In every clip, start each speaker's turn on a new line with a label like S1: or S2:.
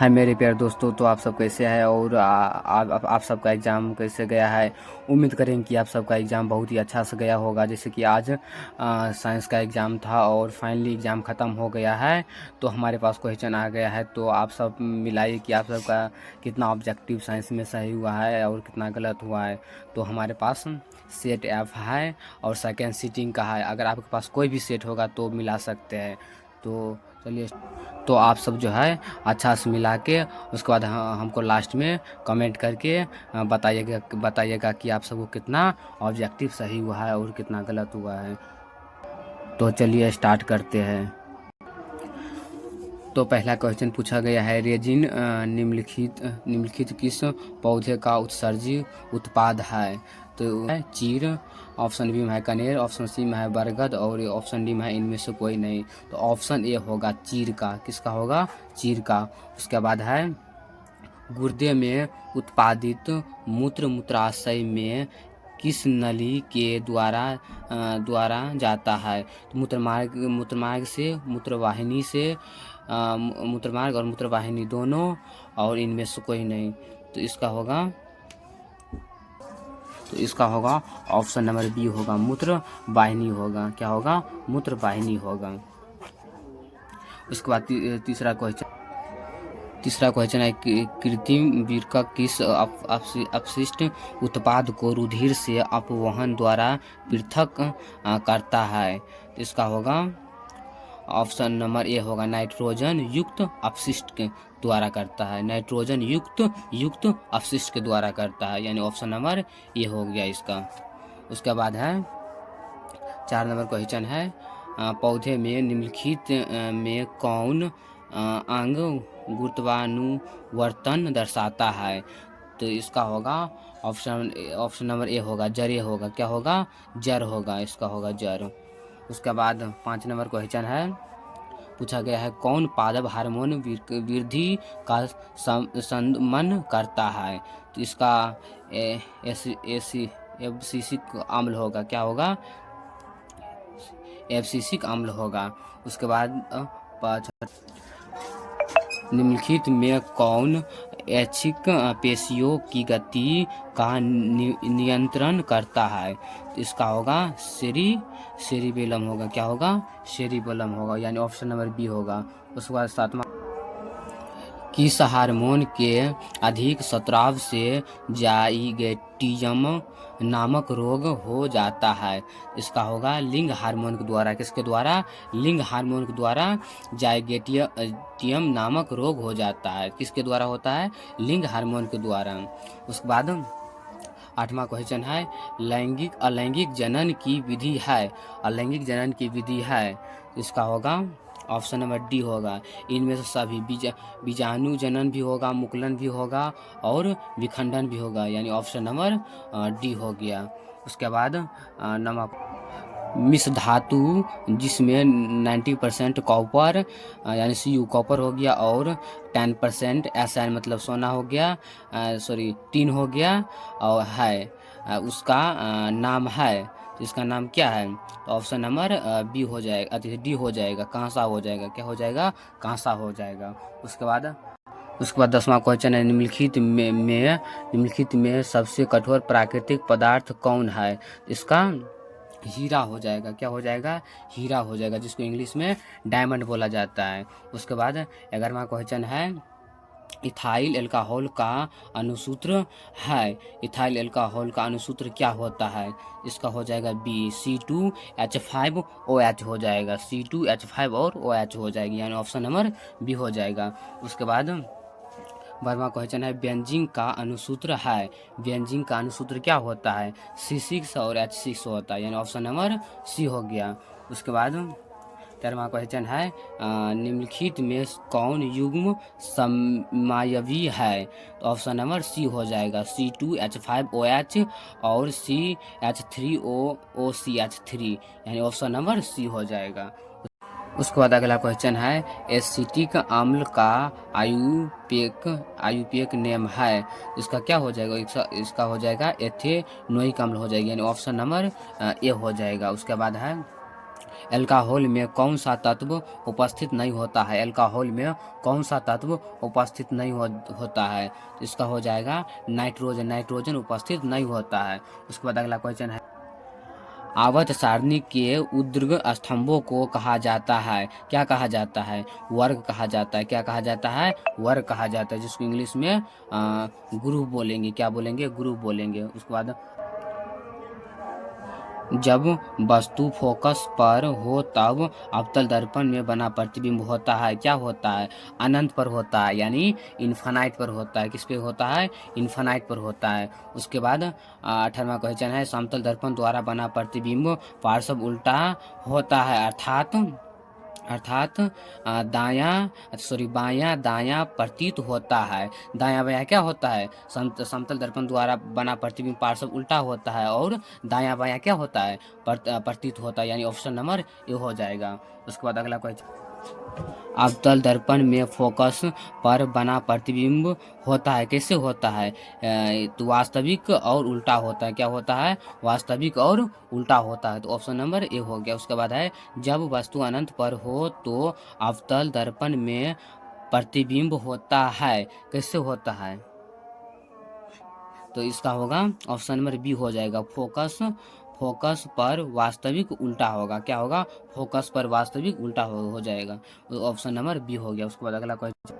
S1: हाय मेरे प्यारे दोस्तों, तो आप सब कैसे हैं और आप सबका एग्ज़ाम कैसे गया है। उम्मीद करें कि आप सबका एग्ज़ाम बहुत ही अच्छा से गया होगा। जैसे कि आज साइंस का एग्ज़ाम था और फाइनली एग्ज़ाम ख़त्म हो गया है, तो हमारे पास क्वेश्चन आ गया है। तो आप सब मिलाइए कि आप सबका कितना ऑब्जेक्टिव साइंस में सही हुआ है और कितना गलत हुआ है। तो हमारे पास सेट ऐप है और सेकेंड सीटिंग का है। अगर आपके पास कोई भी सेट होगा तो मिला सकते हैं। तो चलिए, तो आप सब जो है अच्छा से मिला के उसके बाद हमको लास्ट में कमेंट करके बताइएगा कि आप सबको कितना ऑब्जेक्टिव सही हुआ है और कितना गलत हुआ है। तो चलिए स्टार्ट करते हैं। तो पहला क्वेश्चन पूछा गया है, रेजिन निम्नलिखित किस पौधे का उत्सर्जी उत्पाद है। तो चीर, ऑप्शन बी में है कनेर, ऑप्शन सी में है बरगद और ऑप्शन डी में है इनमें से कोई नहीं। तो ऑप्शन ए होगा चीर का। किसका होगा? चीर का। उसके बाद है गुर्दे में उत्पादित मूत्राशय में किस नली के द्वारा जाता है। तो मूत्रमार्ग से, मूत्रवाहिनी से, मूत्रमार्ग और मूत्रवाहिनी दोनों और इनमें से कोई नहीं। तो इसका होगा ऑप्शन नंबर बी होगा, मूत्रवाहिनी होगा। क्या होगा? मूत्रवाहिनी होगा। उसके बाद तीसरा क्वेश्चन है कि कृत्रिम वृक्क किस अपशिष्ट उत्पाद को रुधिर से अपवहन द्वारा पृथक करता है। इसका होगा ऑप्शन नंबर ए होगा, नाइट्रोजन युक्त अपशिष्ट के द्वारा करता है। नाइट्रोजन युक्त अपशिष्ट के द्वारा करता है, यानी ऑप्शन नंबर ए हो गया इसका। उसके बाद है 4 नंबर क्वेश्चन है, पौधे में निम्नलिखित में कौन अंग गुरुत्वानुवर्तन दर्शाता है। तो इसका होगा ऑप्शन नंबर ए होगा, जड़ होगा। क्या होगा? जड़ होगा। इसका होगा जड़। उसके बाद 5 नंबर क्वेश्चन है, पूछा गया है कौन पादप हार्मोन वृद्धि का संदमन करता है। तो इसका एब्सिसिक अम्ल होगा। क्या होगा? एब्सिसिक अम्ल होगा। उसके बाद निम्नलिखित में कौन ऐच्छिक पेशियों की गति का नियंत्रण करता है। तो इसका होगा सेरिबेलम होगा। क्या होगा? सेरिबेलम होगा, यानी ऑप्शन नंबर बी होगा। उसके बाद 7वां, किस हार्मोन के अधिक स्राव से जाइगेटियम नामक रोग हो जाता है। इसका होगा लिंग हार्मोन के द्वारा। किसके द्वारा? लिंग हार्मोन के द्वारा जाइगेटियम नामक रोग हो जाता है। किसके द्वारा होता है? लिंग हार्मोन के द्वारा। उसके बाद 8वां क्वेश्चन है, अलैंगिक जनन की विधि है। अलैंगिक जनन की विधि है। इसका होगा ऑप्शन नंबर डी होगा, इनमें से सभी बीजाणु जनन भी होगा, मुकुलन भी होगा और विखंडन भी होगा, यानी ऑप्शन नंबर डी हो गया। उसके बाद नमक मिश्र धातु जिसमें 90% कॉपर यानी Cu कॉपर हो गया और 10% Sn मतलब सोना हो गया, टीन हो गया और है उसका नाम है। तो इसका नाम क्या है? तो ऑप्शन नंबर बी हो जाएगा, डी हो जाएगा, कांसा हो जाएगा। क्या हो जाएगा? कांसा हो जाएगा। उसके बाद 10वां क्वेश्चन है, निम्नलिखित में सबसे कठोर प्राकृतिक पदार्थ कौन है। इसका हीरा हो जाएगा। क्या हो जाएगा? हीरा हो जाएगा, जिसको इंग्लिश में डायमंड बोला जाता है। उसके बाद 11वां क्वेश्चन है, इथाइल अल्कोहल का अनुसूत्र है। इथाइल अल्कोहल का अनुसूत्र क्या होता है? इसका हो जाएगा बी, C2H5OH हो जाएगा। C2H5 और OH हो जाएगी, यानी ऑप्शन नंबर बी हो जाएगा। उसके बाद 12वां क्वेश्चन है, बेंजीन का अनुसूत्र है। बेंजीन का अनुसूत्र क्या होता है? C6 और H6 होता है, यानी ऑप्शन नंबर सी हो गया। उसके बाद 13वां क्वेश्चन है, निम्नलिखित में कौन युग्म समायवी है। तो ऑप्शन नंबर सी हो जाएगा, C2H5OH और CH3OCH3, यानी ऑप्शन नंबर सी हो जाएगा। उसके बाद अगला क्वेश्चन है, एसिटिक अम्ल का आयुपेक नेम है। इसका क्या हो जाएगा? इसका हो जाएगा एथेनोइक अम्ल हो जाएगा, यानी ऑप्शन नंबर ए हो जाएगा। उसके बाद है अल्कोहल में कौन सा तत्व उपस्थित नहीं होता है? अल्कोहल में कौन सा तत्व उपस्थित नहीं होता है? तो इसका हो जाएगा नाइट्रोजन। नाइट्रोजन उपस्थित नहीं होता है। उसके बाद अगला क्वेश्चन है, आवर्त सारणी के ऊर्ध्व स्तंभों को कहा जाता है, क्या कहा जाता है? वर्ग कहा जाता है। क्या कहा जाता है? वर्ग कहा जाता है, जिसको इंग्लिश में ग्रुप बोलेंगे। क्या बोलेंगे? ग्रुप बोलेंगे। उसके बाद जब वस्तु फोकस पर हो तब अवतल दर्पण में बना प्रतिबिंब होता है, क्या होता है? अनंत पर होता है, यानी इन्फानाइट पर होता है। किस पे होता है? इन्फानाइट पर होता है। उसके बाद 18वां क्वेश्चन है, समतल दर्पण द्वारा बना प्रतिबिंब पार्श्व उल्टा होता है, अर्थात बायां दायां प्रतीत होता है। दायां बायां क्या होता है? समतल दर्पण द्वारा बना प्रतिबिंब पार्श्व उल्टा होता है और दायां बायां क्या होता है? प्रतीत होता है, यानी ऑप्शन नंबर ए हो जाएगा। उसके बाद अगला क्वेश्चन, अवतल दर्पण में फोकस पर बना प्रतिबिंब होता है, कैसे होता है? तो वास्तविक और उल्टा होता है। क्या होता है? वास्तविक और उल्टा होता है। तो ऑप्शन नंबर ए हो गया। उसके बाद है, जब वस्तु अनंत पर हो तो अवतल दर्पण में प्रतिबिंब होता है, कैसे होता है? तो इसका होगा ऑप्शन नंबर बी हो जाएगा, फोकस पर वास्तविक उल्टा होगा। क्या होगा? फोकस पर वास्तविक उल्टा हो जाएगा। तो ऑप्शन नंबर बी हो गया। उसके बाद अगला क्वेश्चन,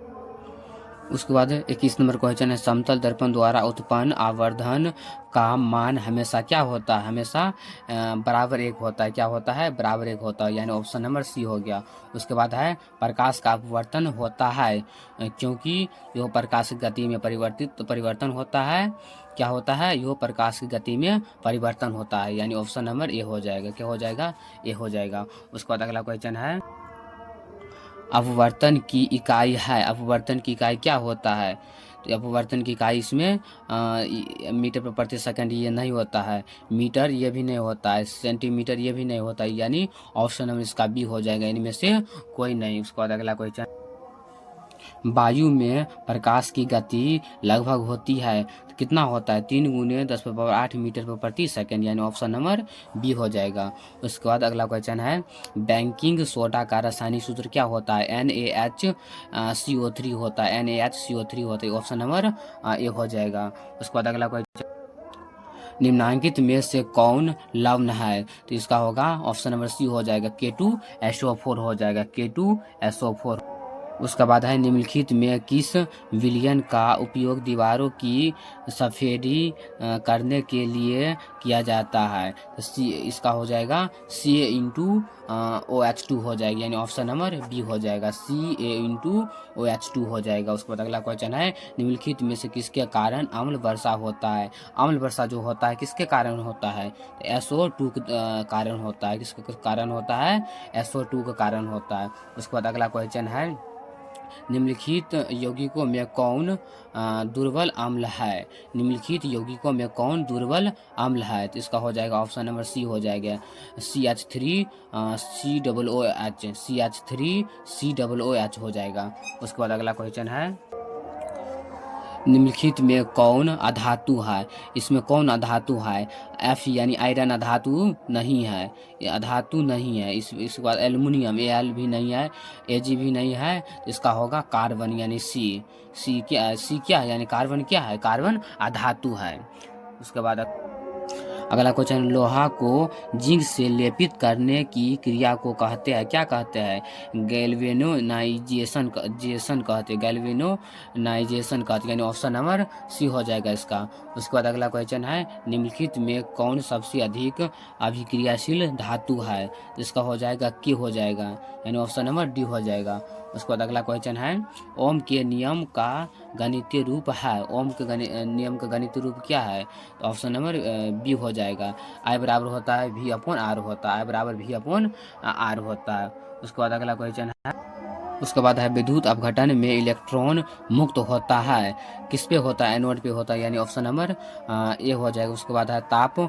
S1: उसके बाद 21 नंबर क्वेश्चन है, समतल दर्पण द्वारा उत्पन्न आवर्धन का मान हमेशा क्या होता है? हमेशा बराबर एक होता है। क्या होता है? बराबर एक होता है, यानी ऑप्शन नंबर सी हो गया। उसके बाद है, प्रकाश का अपवर्तन होता है क्योंकि यह प्रकाश की गति में परिवर्तन होता है। क्या होता है? यह प्रकाश की गति में परिवर्तन होता है, यानी ऑप्शन नंबर ए हो जाएगा। क्या हो जाएगा? ए हो जाएगा। उसके बाद अगला क्वेश्चन है, अपवर्तन की इकाई है, अपवर्तन की इकाई क्या होता है? तो अपवर्तन की इकाई इसमें मीटर पर प्रति सेकंड ये नहीं होता है, मीटर ये भी नहीं होता है, सेंटीमीटर ये भी नहीं होता है, यानी ऑप्शन नंबर इसका बी हो जाएगा, इनमें से कोई नहीं। उसके बाद अगला क्वेश्चन, वायु में प्रकाश की गति लगभग होती है, तो कितना होता है? 3 × 10⁸ मीटर पर प्रति सेकंड, यानी ऑप्शन नंबर बी हो जाएगा। उसके बाद अगला क्वेश्चन है, बेकिंग सोडा का रासायनिक सूत्र क्या होता है? NaHCO3 होता है, NaHCO3 होता है, ऑप्शन नंबर ए हो जाएगा। उसके बाद अगला क्वेश्चन, निम्नलिखित में से कौन लवण है? तो इसका होगा ऑप्शन नंबर सी हो जाएगा, K2SO4 हो जाएगा, K2SO4। उसके बाद है, निम्नलिखित में किस विलयन का उपयोग दीवारों की सफेदी करने के लिए किया जाता है? तो सी इसका हो जाएगा CA*OH2 हो जाएगी, यानी ऑप्शन नंबर बी हो जाएगा, CA*OH2 हो जाएगा। उसके बाद अगला क्वेश्चन है, निम्नलिखित में से किसके कारण अम्ल वर्षा होता है? अम्ल वर्षा जो होता है किसके कारण होता है? तो SO2 के कारण होता है। किसके कारण होता है? SO2 के कारण होता है। उसके बाद अगला क्वेश्चन है, निम्नलिखित यौगिकों में कौन दुर्बल अम्ल है? निम्नलिखित यौगिकों में कौन दुर्बल अम्ल है? तो इसका हो जाएगा ऑप्शन नंबर सी हो जाएगा, CH3COOH हो जाएगा। उसके बाद अगला क्वेश्चन है, निम्नलिखित में कौन अधातु है? इसमें कौन अधातु है? F यानी आयरन अधातु नहीं है, ये अधातु नहीं है। इसके बाद एल्युमिनियम, Al भी नहीं है, Ag भी नहीं है, तो इसका होगा कार्बन, यानी सी क्या है? यानी कार्बन क्या है? कार्बन अधातु है। उसके बाद अगला क्वेश्चन, लोहा को जिंक से लेपित करने की क्रिया को कहते हैं, क्या कहते हैं? गैल्वेनोनाइजेशन कहते हैं, गैल्वेनोनाइजेशन कहते हैं, यानी ऑप्शन नंबर सी हो जाएगा इसका। उसके बाद अगला क्वेश्चन है, निम्नलिखित में कौन सबसे अधिक अभिक्रियाशील धातु है? तो इसका हो जाएगा के हो जाएगा, यानी ऑप्शन नंबर डी हो जाएगा। उसके बाद अगला क्वेश्चन है, ओम के नियम का गणितीय रूप है, ओम के नियम का गणितीय रूप क्या है? तो ऑप्शन नंबर बी हो जाएगा, I बराबर होता है V/R होता है, I बराबर V/R होता है। उसके बाद अगला क्वेश्चन है, उसके बाद है, विद्युत अपघटन में इलेक्ट्रॉन मुक्त होता है, किस पे होता है? एनोड पे होता है, यानी ऑप्शन नंबर ए हो जाएगा। उसके बाद है, ताप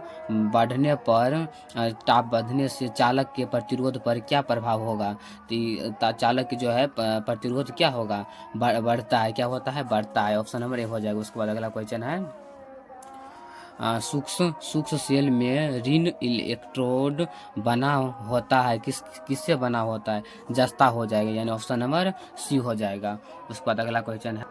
S1: बढ़ने से चालक के प्रतिरोध पर क्या प्रभाव होगा? तो चालक की जो है प्रतिरोध क्या होगा? बढ़ता है। क्या होता है? बढ़ता है, ऑप्शन नंबर ए हो जाएगा। उसके बाद अगला क्वेश्चन है, सूक्ष्म सूक्ष्म सेल में ऋण इलेक्ट्रोड बना होता है, किससे बना होता है, जस्ता हो जाएगा, यानी ऑप्शन नंबर सी हो जाएगा। उसके बाद अगला क्वेश्चन है,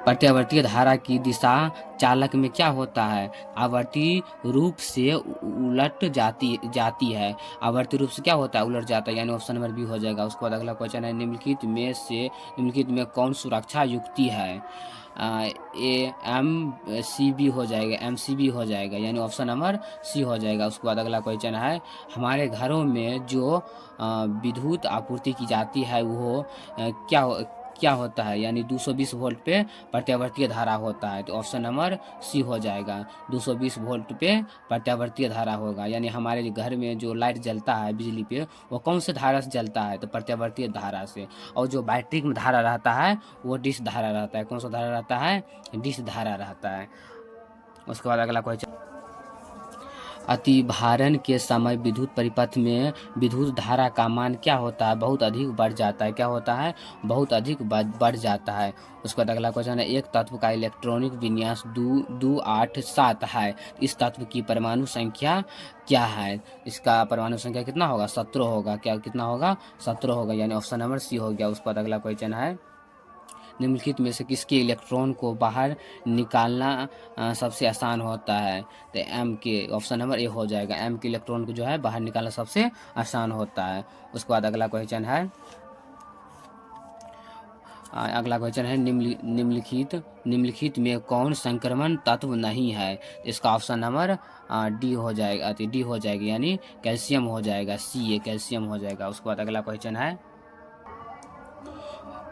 S1: प्रत्यावर्ती धारा की दिशा चालक में क्या होता है, आवर्ती रूप से उलट जाती है, आवर्ती रूप से क्या होता है, उलट जाता है, यानी ऑप्शन नंबर बी हो जाएगा। उसके बाद अगला क्वेश्चन है, निम्नलिखित में कौन सुरक्षा युक्ति है, ए एम सी बी हो जाएगा, एम सी बी हो जाएगा, यानी ऑप्शन नंबर सी हो जाएगा। उसके बाद अगला क्वेश्चन है, हमारे घरों में जो विद्युत आपूर्ति की जाती है वो क्या होता है, यानी 220 वोल्ट पे प्रत्यावर्ती धारा होता है, तो ऑप्शन नंबर सी हो जाएगा। 220 वोल्ट पे प्रत्यावर्ती धारा होगा, यानी हमारे घर में जो लाइट जलता है बिजली पे वो कौन से धारा से जलता है, तो प्रत्यावर्ती धारा से। और जो बैटरी में धारा रहता है वो डिश धारा रहता है, कौन सा धारा रहता है, डिश धारा रहता है। उसके बाद अगला क्वेश्चन, अतिभारण के समय विद्युत परिपथ में विद्युत धारा का मान क्या होता है, बहुत अधिक बढ़ जाता है, क्या होता है, बहुत अधिक बढ़ जाता है। उसके बाद अगला क्वेश्चन है, एक तत्व का इलेक्ट्रॉनिक विन्यास 287 है, इस तत्व की परमाणु संख्या क्या है, इसका परमाणु संख्या कितना होगा, 17 होगा, क्या कितना होगा, 17 होगा, यानी ऑप्शन नंबर सी हो गया। उसके बाद अगला क्वेश्चन है, निम्नलिखित में से किसके इलेक्ट्रॉन को बाहर निकालना सबसे आसान होता है, तो एम के, ऑप्शन नंबर ए हो जाएगा, एम के इलेक्ट्रॉन को जो है बाहर निकालना सबसे आसान होता है। उसके बाद अगला क्वेश्चन है, निम्नलिखित में कौन संक्रमण तत्व नहीं है, इसका ऑप्शन नंबर डी हो जाएगा, डी हो जाएगी, यानी कैल्शियम हो जाएगा, सी ए कैल्शियम हो जाएगा। उसके बाद अगला क्वेश्चन है,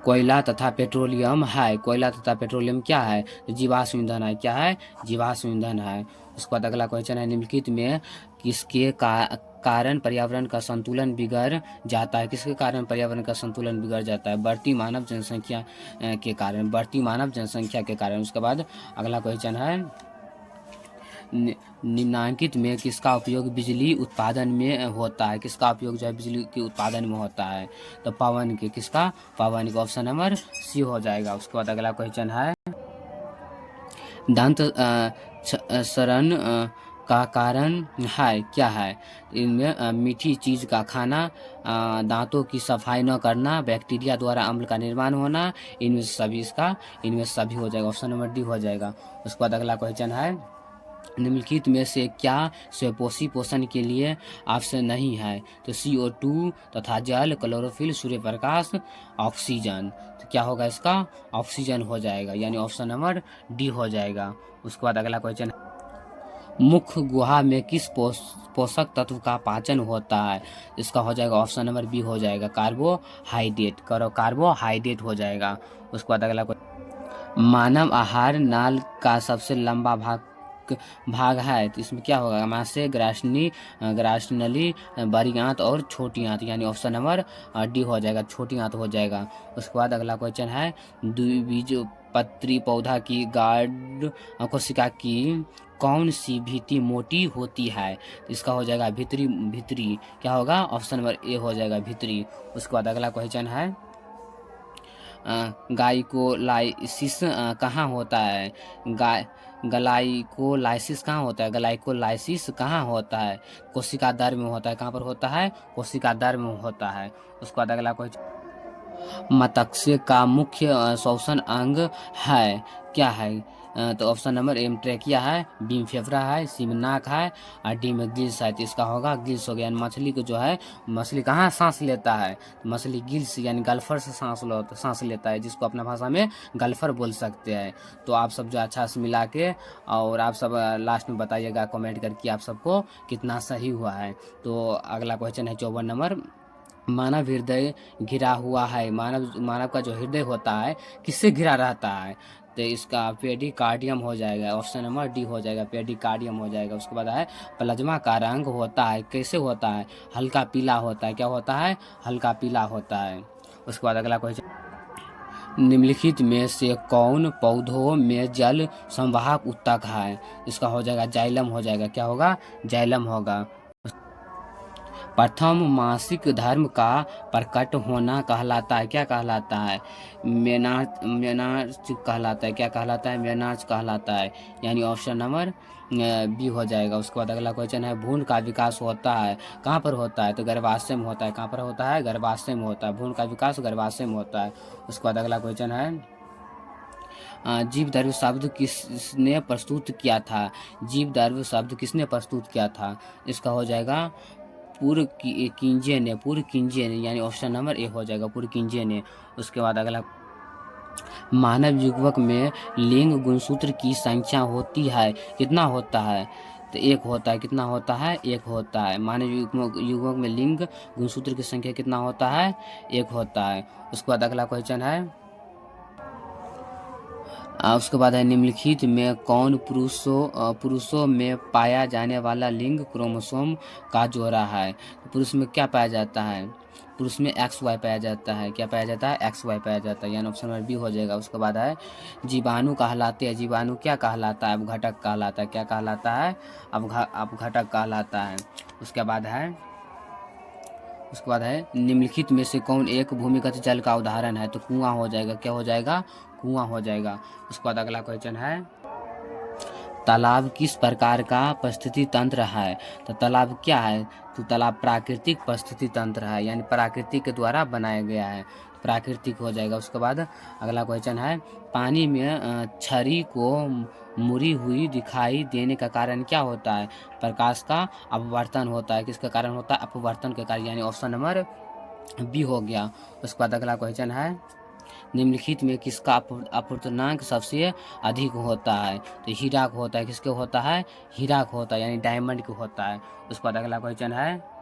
S1: कोयला तथा पेट्रोलियम है, कोयला तथा पेट्रोलियम क्या है, जीवाश्म ईंधन है, क्या है, जीवाश्म ईंधन है। उसके बाद अगला क्वेश्चन है, निम्नलिखित में किसके कारण पर्यावरण का संतुलन बिगड़ जाता है, किसके कारण पर्यावरण का संतुलन बिगड़ जाता है, बढ़ती मानव जनसंख्या के कारण, बढ़ती मानव जनसंख्या के कारण। उसके बाद अगला क्वेश्चन है, निम्नांकित में किसका उपयोग बिजली उत्पादन में होता है, किसका उपयोग जो है बिजली के उत्पादन में होता है, तो पवन के, किसका, पवन के, ऑप्शन नंबर सी हो जाएगा। उसके बाद अगला क्वेश्चन है, दंत शरण का कारण है, क्या है, इनमें मीठी चीज़ का खाना, दांतों की सफाई न करना, बैक्टीरिया द्वारा अम्ल का निर्माण होना, इनमें सभी हो जाएगा, ऑप्शन नंबर डी हो जाएगा। उसके बाद अगला क्वेश्चन है, निम्नलिखित में से क्या स्वपोषी पोषण के लिए ऑप्शन नहीं है, तो CO2 तथा जल, क्लोरोफिल, सूर्य प्रकाश, ऑक्सीजन, तो क्या होगा इसका, ऑक्सीजन हो जाएगा, यानी ऑप्शन नंबर डी हो जाएगा। उसके बाद अगला क्वेश्चन, मुख्य गुहा में किस पोषक तत्व का पाचन होता है, इसका हो जाएगा ऑप्शन नंबर बी हो जाएगा, कार्बोहाइड्रेट हो जाएगा। उसके बाद अगला क्वेश्चन, मानव आहार नाल का सबसे लंबा भाग है, तो इसमें क्या होगा, मासे, ग्रासनली, बड़ी आंत और छोटी आंत, यानी ऑप्शन नंबर डी हो जाएगा, छोटी आंत हो जाएगा। उसके बाद अगला क्वेश्चन है, द्विबीजपत्री पौधा की गाढ़ कोशिका की कौन सी भित्ति मोटी होती है, इसका हो जाएगा भित्री, क्या होगा, ऑप्शन नंबर ए हो जाएगा, भित्री। उसके बाद अगला क्वेश्चन है, ग्लाइकोलाइसिस कहाँ होता है, ग्लाइकोलाइसिस कहाँ होता है, ग्लाइकोलाइसिस कहाँ होता है, कोशिका द्वार में होता है, कहाँ पर होता है, कोशिका द्वार में होता है। उसके बाद अगला क्वेश्चन, मत्स्य का मुख्य श्वसन अंग है, क्या है, तो ऑप्शन नंबर ए ट्रेकिया है, बी में फेफड़ा है, सी में नाक है और डी में गिल्स है, तो इसका होगा गिल्स हो गया। मछली को जो है, मछली कहाँ सांस लेता है, तो मछली गिल्स यानी गल्फर से सांस लेता है, जिसको अपना भाषा में गल्फर बोल सकते हैं। तो आप सब जो अच्छा से मिला के और आप सब लास्ट में बताइएगा कमेंट करके आप सबको कितना सही हुआ है। तो अगला क्वेश्चन है 54 नंबर, मानव हृदय घिरा हुआ है, मानव का जो हृदय होता है किससे घिरा रहता है, तो इसका पेडिकार्डियम हो जाएगा, ऑप्शन नंबर डी हो जाएगा, पेडिकार्डियम हो जाएगा। उसके बाद है, प्लाज्मा का रंग होता है, कैसे होता है, हल्का पीला होता है, क्या होता है, हल्का पीला होता है। उसके बाद अगला क्वेश्चन, निम्नलिखित में से कौन पौधों में जल संवाहक ऊतक है, इसका हो जाएगा जाइलम हो जाएगा, क्या होगा, जाइलम होगा। प्रथम मासिक धर्म का प्रकट होना कहलाता है, क्या कहलाता है? मेनार्च कहलाता है, क्या कहलाता है? मेनार्च कहलाता है, यानी ऑप्शन नंबर बी हो जाएगा। उसके बाद अगला क्वेश्चन है, भ्रूण का विकास होता है कहाँ पर होता है? तो गर्भाशय में होता है। कहाँ पर होता है? गर्भाशय में होता है। भ्रूण का विकास गर्भाशय में होता है। उसके बाद अगला क्वेश्चन है, जीव द्रव्य शब्द किसने प्रस्तुत किया था? जीव द्रव्य शब्द किसने प्रस्तुत किया था? इसका हो जाएगा पुरकिंजे ने, पुरकिंजे ने, यानी ऑप्शन नंबर ए हो जाएगा, पुरकिंजे ने। उसके बाद अगला, मानव युग्मक में लिंग गुणसूत्र की संख्या होती है, कितना होता है? तो एक होता है। कितना होता है? एक होता है। मानव युग्मक में लिंग गुणसूत्र की संख्या कितना होता है? एक होता है। उसके बाद अगला क्वेश्चन है, उसके बाद है, निम्नलिखित में कौन पुरुषों में पाया जाने वाला लिंग क्रोमोसोम का जोड़ा है? तो पुरुष में क्या पाया जाता है? पुरुष में XY पाया जाता है। क्या पाया जाता है? XY पाया जाता है, यानी ऑप्शन नंबर बी हो जाएगा। उसके बाद है, जीवाणु कहलाते हैं। जीवाणु क्या कहलाता है? अपघटक कहलाता है। क्या कहलाता है? अपघटक कहलाता है। उसके बाद है, निम्नलिखित में से कौन एक भूमिगत जल का उदाहरण है? तो कुआं हो जाएगा। क्या हो जाएगा? कुआं हो जाएगा। उसके बाद अगला क्वेश्चन है, तालाब किस प्रकार का परिस्थिति तंत्र है? तो तालाब क्या है? तो तालाब प्राकृतिक परिस्थिति तंत्र है, यानी प्रकृति के द्वारा बनाया गया है, प्राकृतिक हो जाएगा। उसके बाद अगला क्वेश्चन है, पानी में छड़ी को मुड़ी हुई दिखाई देने का कारण क्या होता है? प्रकाश का अपवर्तन होता है। किसके कारण होता है? अपवर्तन के कारण, यानी ऑप्शन नंबर बी हो गया। उसके बाद अगला क्वेश्चन है, निम्नलिखित में किसका अपवर्तनांक सबसे अधिक होता है? तो हीरा को होता है। किसके होता है? हीरा को होता है, यानी डायमंड को होता है। उसके बाद अगला क्वेश्चन है,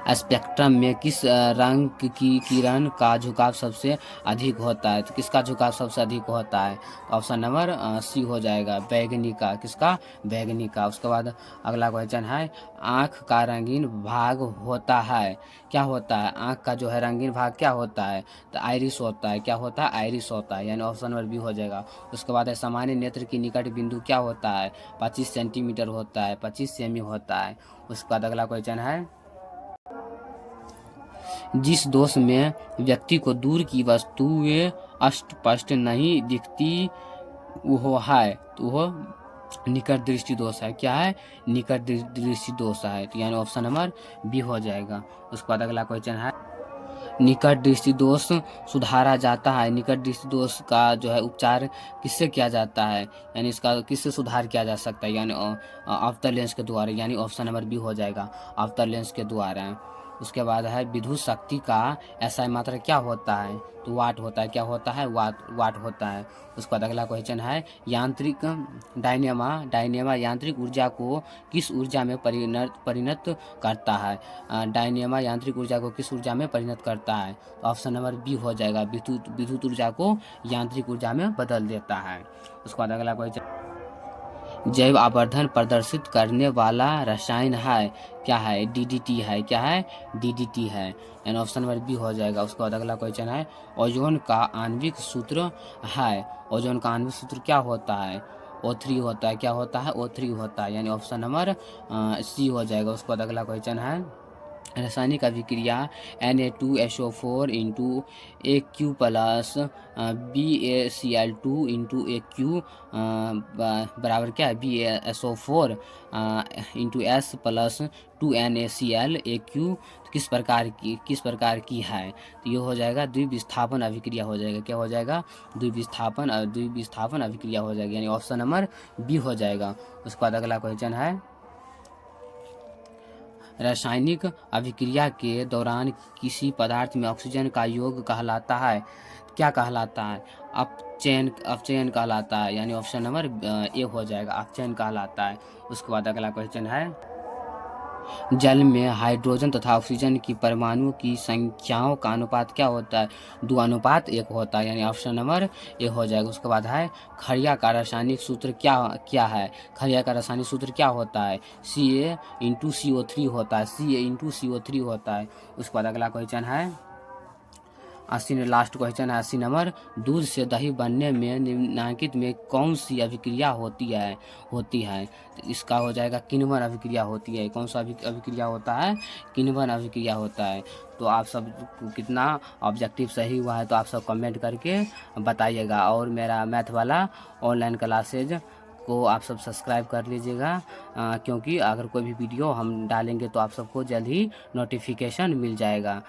S1: स्पेक्ट्रम में किस रंग की किरण का झुकाव सबसे अधिक होता है? तो किसका झुकाव सबसे अधिक होता है? तो ऑप्शन नंबर सी हो जाएगा, बैगनी का। किसका? बैगनी का। उसके बाद अगला क्वेश्चन है, आँख का रंगीन भाग होता है, क्या होता है? आँख का जो है रंगीन भाग क्या होता है? तो आइरिस होता है। क्या होता है? आइरिस होता है, यानी ऑप्शन नंबर बी हो जाएगा। उसके बाद है, सामान्य नेत्र की निकट बिंदु क्या होता है? 25 सेंटीमीटर होता है, 25 सेमी होता है। उसके बाद अगला क्वेश्चन है, जिस दोष में व्यक्ति को दूर की वस्तुएं स्पष्ट नहीं दिखती वो है, तो वो निकट दृष्टि दोष है। क्या है? निकट दृष्टि दोष है, तो यानी ऑप्शन नंबर बी हो जाएगा। उसके बाद अगला क्वेश्चन है, निकट दृष्टि दोष सुधारा जाता है। निकट दृष्टि दोष का जो है उपचार किससे किया जाता है? यानी इसका किससे सुधार किया जा सकता है? यानी अवतर लेंस के द्वारा, यानी ऑप्शन नंबर बी हो जाएगा, अवतर लेंस के द्वारा। उसके बाद है, विद्युत शक्ति का SI मात्रा क्या होता है? तो वाट होता है। क्या होता है? वाट होता है। उसके बाद अगला क्वेश्चन है, यांत्रिक डायनेमा यांत्रिक ऊर्जा को किस ऊर्जा में परिणत करता है? डायनेमा यांत्रिक ऊर्जा को किस ऊर्जा में परिणत करता है? तो ऑप्शन नंबर बी हो जाएगा, विद्युत ऊर्जा को यांत्रिक ऊर्जा में बदल देता है। उसके बाद अगला क्वेश्चन, जैव आवर्धन प्रदर्शित करने वाला रसायन है, क्या है? DDT है। क्या है? DDT है, यानी ऑप्शन नंबर बी हो जाएगा। उसके बाद अगला क्वेश्चन है, ओजोन का आणविक सूत्र है। ओजोन का आणविक सूत्र क्या होता है? O3 होता है। क्या होता है? O3 होता है, यानी ऑप्शन नंबर सी हो जाएगा। उसके बाद अगला क्वेश्चन है, रासायनिक अभिक्रिया Na2SO4 into AQ plus BaCl2 into AQ बराबर क्या है? BaSO4 into S plus 2NaCl AQ किस प्रकार की है? तो ये हो जाएगा द्विविस्थापन अभिक्रिया हो जाएगा। क्या हो जाएगा? द्विविस्थापन अभिक्रिया हो जाएगी, यानी ऑप्शन नंबर बी हो जाएगा। उसके बाद अगला क्वेश्चन है, रासायनिक अभिक्रिया के दौरान किसी पदार्थ में ऑक्सीजन का योग कहलाता है, क्या कहलाता है? अपचयन कहलाता है, यानी ऑप्शन नंबर ए हो जाएगा, अपचयन कहलाता है। उसके बाद अगला क्वेश्चन है, जल में हाइड्रोजन तथा ऑक्सीजन की परमाणुओं की संख्याओं का अनुपात क्या होता है? 2:1 होता है, यानी ऑप्शन नंबर ए हो जाएगा। उसके बाद है, खड़िया का रासायनिक सूत्र क्या है? खड़िया का रासायनिक सूत्र क्या होता है? Ca×CO3 होता है। Ca×CO3 होता है। उसके बाद अगला क्वेश्चन है, 80 लास्ट क्वेश्चन है 80 नंबर, दूध से दही बनने में निम्नलिखित में कौन सी अभिक्रिया होती है। तो इसका हो जाएगा किण्वन अभिक्रिया होती है। कौन सा अभिक्रिया होता है? किण्वन अभिक्रिया होता है। तो आप सब को कितना ऑब्जेक्टिव सही हुआ है तो आप सब कमेंट करके बताइएगा। और मेरा मैथ वाला ऑनलाइन क्लासेज को आप सब सब्सक्राइब कर लीजिएगा, क्योंकि अगर कोई भी वीडियो हम डालेंगे तो आप सबको जल्द ही नोटिफिकेशन मिल जाएगा।